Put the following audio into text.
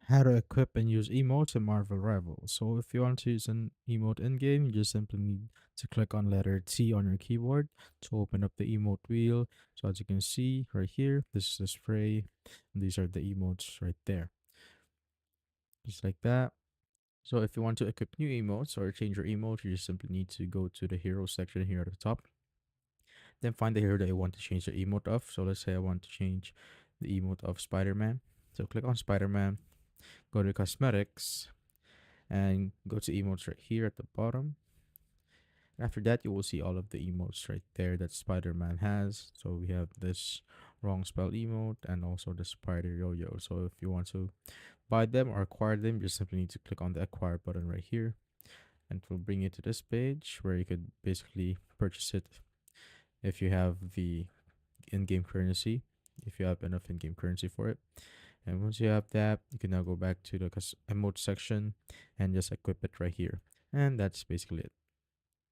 how to equip and use emotes in Marvel Rivals. So if you want to use an emote in-game, you just simply need to click on letter T on your keyboard to open up the emote wheel. So as you can see right here, this is the spray, and these are the emotes right there, just like that. So if you want to equip new emotes or change your emote, you just simply need to go to the hero section here at the top. Then find the hero that you want to change the emote of. So let's say I want to change the emote of Spider-Man. So click on Spider-Man, go to cosmetics, and go to emotes right here at the bottom. After that, you will see all of the emotes right there that Spider-Man has. So we have this wrong spell emote and also the spider yo-yo. So if you want to buy them or acquire them, you just simply need to click on the acquire button right here, and it will bring you to this page where you could basically purchase it if you have the in-game currency, if you have enough in-game currency for it. And once you have that, you can now go back to the emote section and just equip it right here. And that's basically it.